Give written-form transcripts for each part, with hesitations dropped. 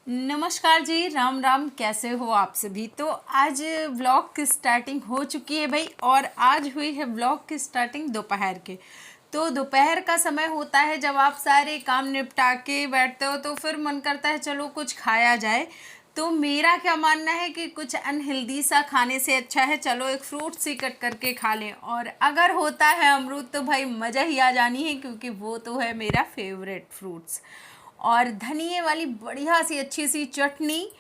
नमस्कार जी, राम राम। कैसे हो आप सभी। तो आज व्लॉग की स्टार्टिंग हो चुकी है भाई, और आज हुई है व्लॉग की स्टार्टिंग दोपहर के। तो दोपहर का समय होता है जब आप सारे काम निपटा के बैठते हो, तो फिर मन करता है चलो कुछ खाया जाए। तो मेरा क्या मानना है कि कुछ अनहेल्दी सा खाने से अच्छा है चलो एक फ्रूट सी कट करके खा लें, और अगर होता है अमरूद तो भाई मज़ा ही आ जानी है, क्योंकि वो तो है मेरा फेवरेट फ्रूट्स। और धनिए वाली बढ़िया सी अच्छी सी चटनी,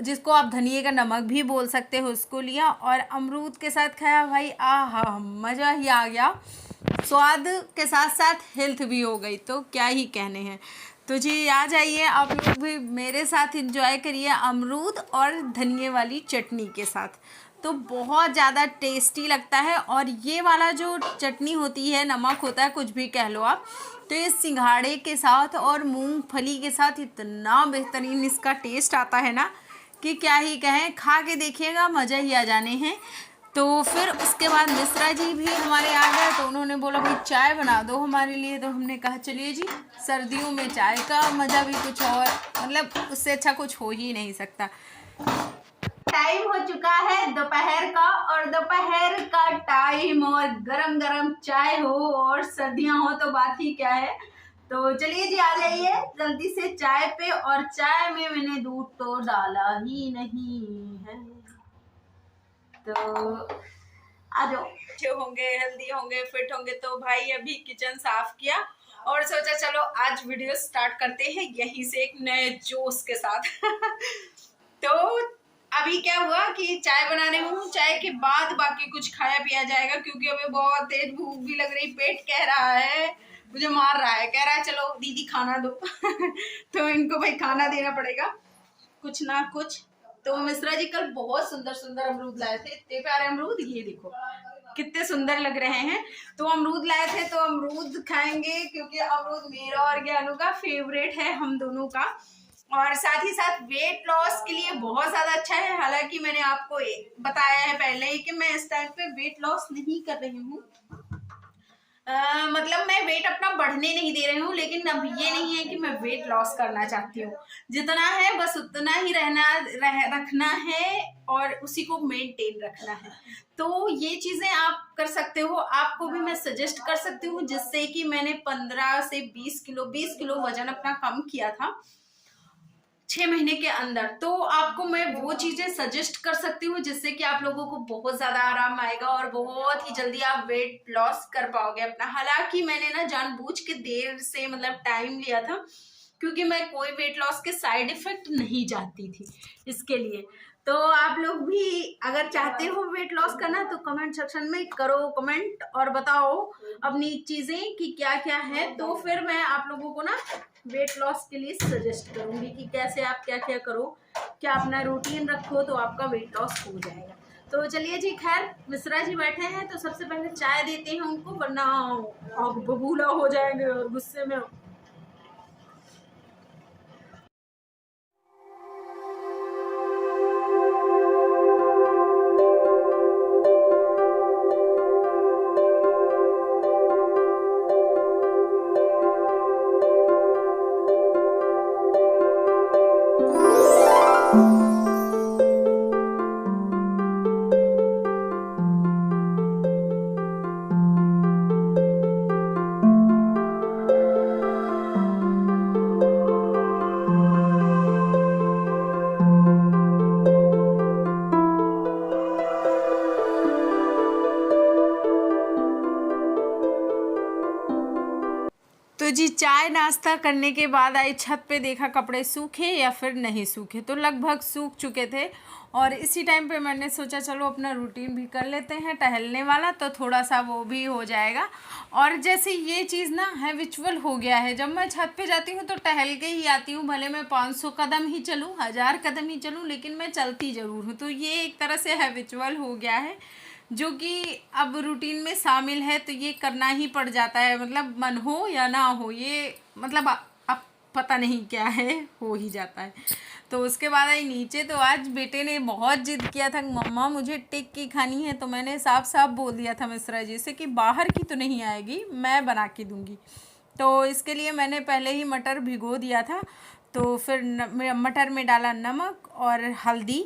जिसको आप धनिए का नमक भी बोल सकते हो, उसको लिया और अमरूद के साथ खाया भाई। आहा, मज़ा ही आ गया। स्वाद के साथ साथ हेल्थ भी हो गई, तो क्या ही कहने हैं। तो जी आ जाइए आप लोग भी मेरे साथ एंजॉय करिए अमरूद और धनिए वाली चटनी के साथ। तो बहुत ज़्यादा टेस्टी लगता है। और ये वाला जो चटनी होती है, नमक होता है, कुछ भी कह लो आप, तो ये सिंघाड़े के साथ और मूंगफली के साथ इतना बेहतरीन इसका टेस्ट आता है ना कि क्या ही कहें। खा के देखिएगा, मज़ा ही आ जाने हैं। तो फिर उसके बाद मिश्रा जी भी हमारे आ गए, तो उन्होंने बोला भाई चाय बना दो हमारे लिए। तो हमने कहा चलिए जी, सर्दियों में चाय का मज़ा भी कुछ और, मतलब उससे अच्छा कुछ हो ही नहीं सकता। टाइम हो चुका है दोपहर का, और दोपहर का टाइम और गरम गरम चाय हो और सर्दियां हो तो बात ही क्या है। तो चलिए जी आ जाइए जल्दी से चाय पे। और चाय में मैंने दूध तो डाला ही नहीं है, तो आ जाओ। अच्छे होंगे, हेल्दी होंगे, फिट होंगे। तो भाई अभी किचन साफ किया और सोचा चलो आज वीडियो स्टार्ट करते हैं यहीं से एक नए जोश के साथ। तो अभी क्या हुआ कि चाय बनाने में हूँ, चाय के बाद बाकी कुछ खाया पिया जाएगा, क्योंकि अभी बहुत तेज भूख भी लग रही, पेट कह रहा है, मुझे मार रहा है, कह रहा है चलो दीदी खाना दो। तो इनको भाई खाना देना पड़ेगा कुछ ना कुछ। तो मिश्रा जी कल बहुत सुंदर सुंदर अमरूद लाए थे, इतने प्यारे अमरूद, ये देखो कितने सुंदर लग रहे हैं। तो अमरूद लाए थे, तो अमरूद खाएंगे, क्योंकि अमरूद मेरा और ज्ञानू का फेवरेट है, हम दोनों का। और साथ ही साथ वेट लॉस के लिए बहुत ज्यादा अच्छा है। हालांकि मैंने आपको बताया है पहले ही कि मैं इस टाइम पे वेट लॉस नहीं कर रही हूँ। मतलब मैं वेट अपना बढ़ने नहीं दे रही हूँ, लेकिन अब ये नहीं है कि मैं वेट लॉस करना चाहती हूँ। जितना है बस उतना ही रखना है, और उसी को मेंटेन रखना है। तो ये चीजें आप कर सकते हो, आपको भी मैं सजेस्ट कर सकती हूँ, जिससे कि मैंने 15 से 20 किलो वजन अपना कम किया था 6 महीने के अंदर। तो आपको मैं वो चीजें सजेस्ट कर सकती हूँ जिससे कि आप लोगों को बहुत ज्यादा आराम आएगा और बहुत ही जल्दी आप वेट लॉस कर पाओगे अपना। हालांकि मैंने ना जानबूझ के देर से मतलब टाइम लिया था, क्योंकि मैं कोई वेट लॉस के साइड इफेक्ट नहीं चाहती थी इसके लिए। तो आप लोग भी अगर चाहते हो वेट लॉस करना, तो कमेंट सेक्शन में करो कमेंट और बताओ अपनी चीजें कि क्या क्या है। तो फिर मैं आप लोगों को ना वेट लॉस के लिए सजेस्ट करूंगी कि कैसे आप क्या क्या करो, क्या अपना रूटीन रखो तो आपका वेट लॉस हो जाएगा। तो चलिए जी, खैर मिश्रा जी बैठे हैं तो सबसे पहले चाय देते हैं उनको, वरना आप बबूला हो जाएंगे और गुस्से में। तो जी चाय नाश्ता करने के बाद आई छत पे, देखा कपड़े सूखे या फिर नहीं सूखे, तो लगभग सूख चुके थे। और इसी टाइम पे मैंने सोचा चलो अपना रूटीन भी कर लेते हैं टहलने वाला, तो थोड़ा सा वो भी हो जाएगा। और जैसे ये चीज़ ना हैबिचुअल हो गया है, जब मैं छत पे जाती हूँ तो टहल के ही आती हूँ, भले मैं 500 कदम ही चलूँ, 1000 कदम ही चलूँ, लेकिन मैं चलती ज़रूर हूँ। तो ये एक तरह से हैबिचुअल हो गया है, जो कि अब रूटीन में शामिल है, तो ये करना ही पड़ जाता है, मतलब मन हो या ना हो, ये मतलब अब पता नहीं क्या है, हो ही जाता है। तो उसके बाद आई नीचे, तो आज बेटे ने बहुत जिद किया था मम्मा मुझे टिक्की खानी है, तो मैंने साफ साफ बोल दिया था मिश्रा जी से कि बाहर की तो नहीं आएगी, मैं बना के दूंगी। तो इसके लिए मैंने पहले ही मटर भिगो दिया था। तो फिर मटर में डाला नमक और हल्दी,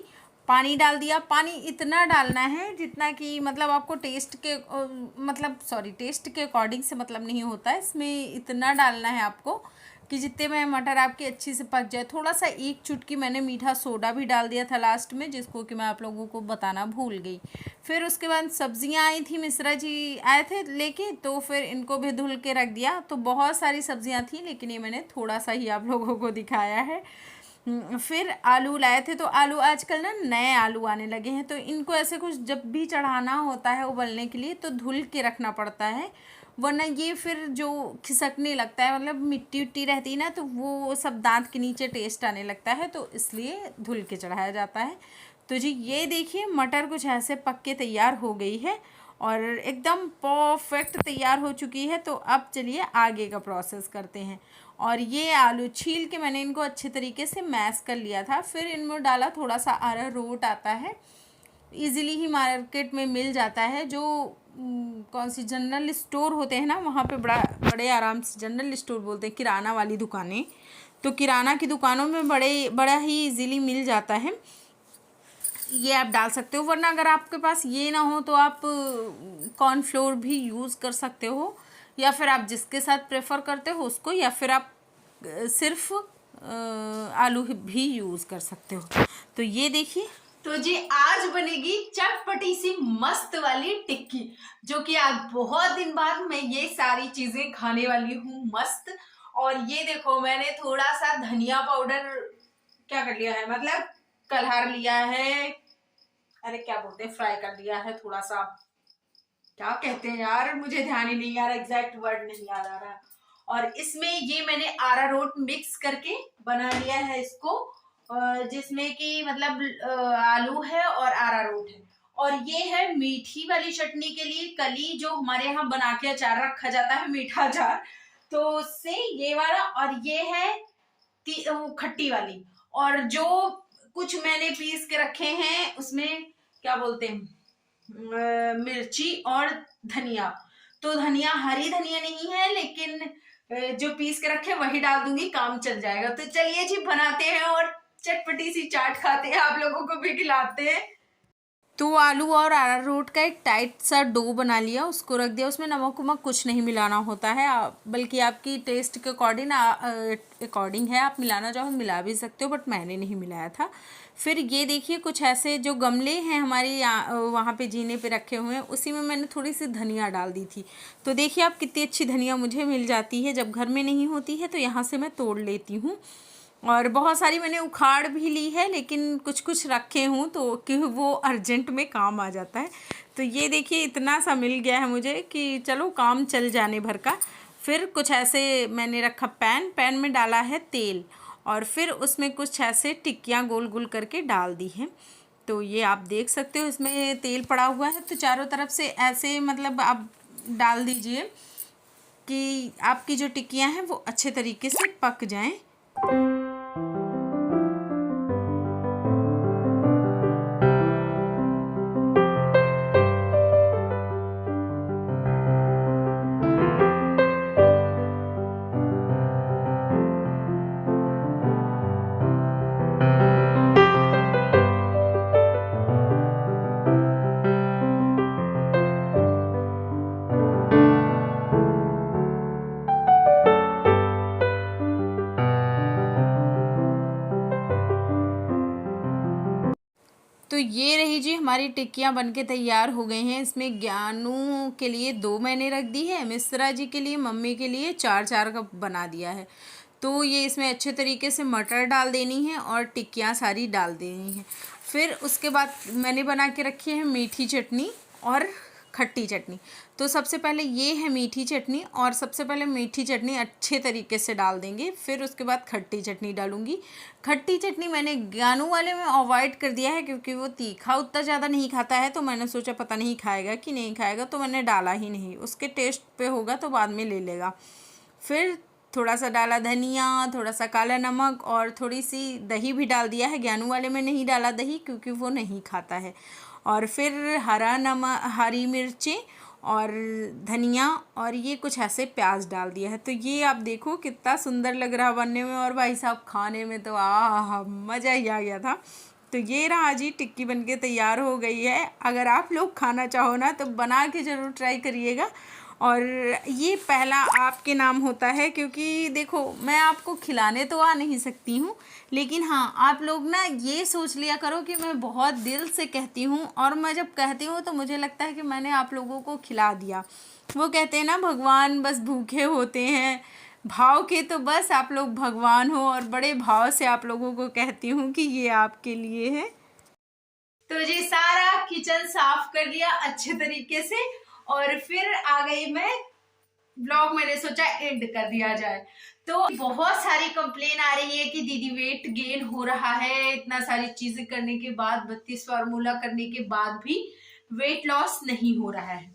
पानी डाल दिया। पानी इतना डालना है जितना कि मतलब आपको टेस्ट के टेस्ट के अकॉर्डिंग से मतलब नहीं होता है, इसमें इतना डालना है आपको कि जितने में मटर आपकी अच्छी से पक जाए। थोड़ा सा एक चुटकी मैंने मीठा सोडा भी डाल दिया था लास्ट में, जिसको कि मैं आप लोगों को बताना भूल गई। फिर उसके बाद सब्जियां आई थी, मिश्रा जी आए थे लेके, तो फिर इनको भी धुल के रख दिया। तो बहुत सारी सब्जियां थी, लेकिन ये मैंने थोड़ा सा ही आप लोगों को दिखाया है। फिर आलू लाए थे, तो आलू आजकल ना नए आलू आने लगे हैं, तो इनको ऐसे कुछ जब भी चढ़ाना होता है उबलने के लिए तो धुल के रखना पड़ता है, वरना ये फिर जो खिसकने लगता है, मतलब मिट्टी उट्टी रहती है ना, तो वो सब दांत के नीचे टेस्ट आने लगता है, तो इसलिए धुल के चढ़ाया जाता है। तो जी ये देखिए मटर कुछ ऐसे पक के तैयार हो गई है और एकदम परफेक्ट तैयार हो चुकी है। तो अब चलिए आगे का प्रोसेस करते हैं। और ये आलू छील के मैंने इनको अच्छे तरीके से मैश कर लिया था। फिर इनमें डाला थोड़ा सा अरारोट, आता है इजीली ही मार्केट में मिल जाता है, जो कौन सी जनरल स्टोर होते हैं ना, वहाँ पे बड़े आराम से, जनरल स्टोर बोलते हैं किराना वाली दुकानें, तो किराना की दुकानों में बड़ा ही इजीली मिल जाता है। ये आप डाल सकते हो, वरना अगर आपके पास ये ना हो तो आप कॉर्नफ्लोर भी यूज़ कर सकते हो, या फिर आप जिसके साथ प्रेफर करते हो उसको, या फिर आप सिर्फ आलू भी यूज़ कर सकते हो। तो ये देखिए, तो जी आज बनेगी चटपटी सी मस्त वाली टिक्की, जो कि आज बहुत दिन बाद मैं ये सारी चीज़ें खाने वाली हूँ मस्त। और ये देखो मैंने थोड़ा सा धनिया पाउडर क्या कर लिया है, मतलब कलर लिया है, अरे क्या बोलते हैं, फ्राई कर लिया है थोड़ा सा, क्या कहते हैं यार, मुझे ध्यान ही नहीं आ रहा, एग्जैक्ट वर्ड नहीं याद आ रहा। और इसमें ये मैंने अरारोट मिक्स करके बना लिया है इसको, जिसमें कि मतलब आलू है और अरारोट है। और ये है मीठी वाली चटनी के लिए कली, जो हमारे यहाँ बना के अचार रखा जाता है, मीठा अचार, तो उससे ये वाला। और ये है खट्टी वाली। और जो कुछ मैंने पीस के रखे हैं उसमें क्या बोलते हैं, मिर्ची और धनिया। तो धनिया हरी धनिया नहीं है, लेकिन जो पीस के रखे वही डाल दूंगी, काम चल जाएगा। तो चलिए जी बनाते हैं और चटपटी सी चाट खाते हैं, आप लोगों को भी खिलाते हैं। तो आलू और अरारोट का एक टाइट सा डो बना लिया, उसको रख दिया, उसमें नमक वमक कुछ नहीं मिलाना होता है, बल्कि आपकी टेस्ट के अकॉर्डिंग है, आप मिलाना चाहो मिला भी सकते हो, बट मैंने नहीं मिलाया था। फिर ये देखिए कुछ ऐसे जो गमले हैं हमारे वहाँ पे जीने पे रखे हुए हैं, उसी में मैंने थोड़ी सी धनिया डाल दी थी। तो देखिए आप कितनी अच्छी धनिया मुझे मिल जाती है, जब घर में नहीं होती है तो यहाँ से मैं तोड़ लेती हूँ। और बहुत सारी मैंने उखाड़ भी ली है, लेकिन कुछ कुछ रखे हूँ तो कि वो अर्जेंट में काम आ जाता है। तो ये देखिए इतना सा मिल गया है मुझे कि चलो काम चल जाने भर का। फिर कुछ ऐसे मैंने रखा पैन में डाला है तेल, और फिर उसमें कुछ ऐसे टिक्कियाँ गोल गोल करके डाल दी हैं। तो ये आप देख सकते हो इसमें तेल पड़ा हुआ है, तो चारों तरफ से ऐसे मतलब आप डाल दीजिए कि आपकी जो टिक्कियाँ हैं वो अच्छे तरीके से पक जाएं। तो ये रही जी हमारी टिक्कियाँ बनके तैयार हो गई हैं। इसमें ज्ञानू के लिए 2 मैंने रख दी है, मिश्रा जी के लिए, मम्मी के लिए 4-4 का बना दिया है। तो ये इसमें अच्छे तरीके से मटर डाल देनी है और टिक्कियाँ सारी डाल देनी है। फिर उसके बाद मैंने बना के रखी है मीठी चटनी और खट्टी चटनी। तो सबसे पहले ये है मीठी चटनी, और सबसे पहले मीठी चटनी अच्छे तरीके से डाल देंगे, फिर उसके बाद खट्टी चटनी डालूंगी। खट्टी चटनी मैंने ज्ञानू वाले में अवॉइड कर दिया है, क्योंकि वो तीखा उतना ज़्यादा नहीं खाता है, तो मैंने सोचा पता नहीं खाएगा कि नहीं खाएगा, तो मैंने डाला ही नहीं, उसके टेस्ट पे होगा तो बाद में ले लेगा। फिर थोड़ा सा डाला धनिया, थोड़ा सा काला नमक, और थोड़ी सी दही भी डाल दिया है। ज्ञानू वाले में नहीं डाला दही, क्योंकि वो नहीं खाता है। और फिर हरी मिर्चें और धनिया और ये कुछ ऐसे प्याज डाल दिया है। तो ये आप देखो कितना सुंदर लग रहा बनने में, और भाई साहब खाने में तो मज़ा ही आ गया था। तो ये रहा जी, टिक्की बनके तैयार हो गई है। अगर आप लोग खाना चाहो ना तो बना के ज़रूर ट्राई करिएगा। और ये पहला आपके नाम होता है, क्योंकि देखो मैं आपको खिलाने तो आ नहीं सकती हूँ, लेकिन हाँ आप लोग ना ये सोच लिया करो कि मैं बहुत दिल से कहती हूँ, और मैं जब कहती हूँ तो मुझे लगता है कि मैंने आप लोगों को खिला दिया। वो कहते हैं ना, भगवान बस भूखे होते हैं भाव के, तो बस आप लोग भगवान हो, और बड़े भाव से आप लोगों को कहती हूँ कि ये आपके लिए है। तो जी सारा किचन साफ कर लिया अच्छे तरीके से, और फिर आ गई मैं ब्लॉग। मैंने सोचा एंड कर दिया जाए। तो बहुत सारी कंप्लेन आ रही है कि दीदी वेट गेन हो रहा है, इतना सारी चीजें करने के बाद, 32 फार्मूला करने के बाद भी वेट लॉस नहीं हो रहा है।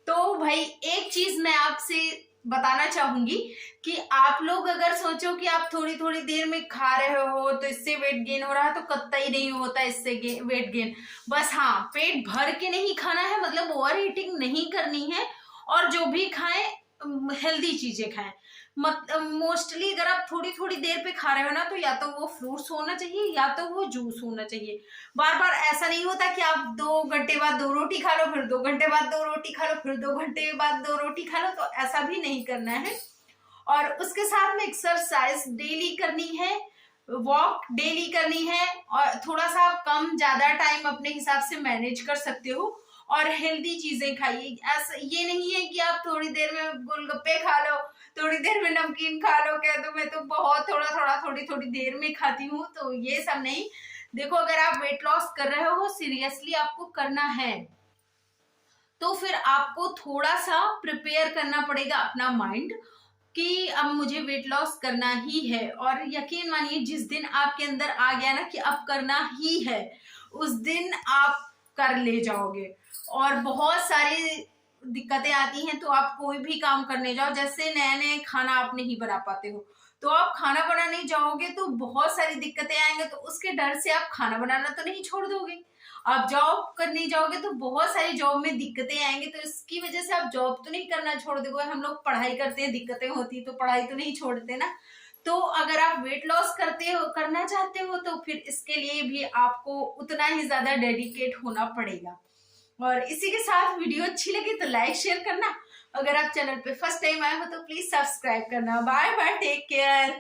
तो भाई एक चीज मैं आपसे बताना चाहूंगी कि आप लोग अगर सोचो कि आप थोड़ी थोड़ी देर में खा रहे हो तो इससे वेट गेन हो रहा है, तो कतई नहीं होता इससे वेट गेन। बस हाँ, पेट भर के नहीं खाना है, मतलब ओवर ईटिंग नहीं करनी है, और जो भी खाएं हेल्दी चीजें खाएं। मोस्टली अगर आप थोड़ी थोड़ी देर पे खा रहे हो ना, तो या तो वो फ्रूट्स होना चाहिए या तो वो जूस होना चाहिए। बार बार ऐसा नहीं होता कि आप 2 घंटे बाद 2 रोटी खा लो, फिर 2 घंटे बाद 2 रोटी खा लो, फिर 2 घंटे बाद 2 रोटी खा लो, तो ऐसा भी नहीं करना है। और उसके साथ में एक्सरसाइज डेली करनी है, वॉक डेली करनी है, और थोड़ा सा आप कम ज्यादा टाइम अपने हिसाब से मैनेज कर सकते हो, और हेल्दी चीजें खाइए। ऐसा ये नहीं है कि आप थोड़ी देर में गोलगप्पे खा लो, थोड़ी देर में नमकीन खा लो, कह दो मैं तो बहुत थोड़ी थोड़ी देर में खाती हूँ, तो ये सब नहीं। देखो अगर आप वेट लॉस कर रहे हो, सीरियसली आपको करना है, तो फिर आपको थोड़ा सा प्रिपेयर करना पड़ेगा अपना माइंड कि अब मुझे वेट लॉस करना ही है। और यकीन मानिए जिस दिन आपके अंदर आ गया ना कि अब करना ही है, उस दिन आप कर ले जाओगे। और बहुत सारी दिक्कतें आती हैं, तो आप कोई भी काम करने जाओ, जैसे नए नए खाना आप नहीं बना पाते हो, तो आप खाना बनाने जाओगे तो बहुत सारी दिक्कतें आएंगे, तो उसके डर से आप खाना बनाना तो नहीं छोड़ दोगे। आप जॉब करने जाओगे तो बहुत सारी जॉब में दिक्कतें आएंगी, तो इसकी वजह से आप जॉब तो नहीं करना छोड़ दोगे। हम लोग पढ़ाई करते हैं, दिक्कतें होती तो पढ़ाई तो नहीं छोड़ते ना। तो अगर आप वेट लॉस करते हो, करना चाहते हो, तो फिर इसके लिए भी आपको उतना ही ज्यादा डेडिकेट होना पड़ेगा। और इसी के साथ वीडियो अच्छी लगी तो लाइक शेयर करना, अगर आप चैनल पे फर्स्ट टाइम आए हो तो प्लीज सब्सक्राइब करना। Bye bye, take care.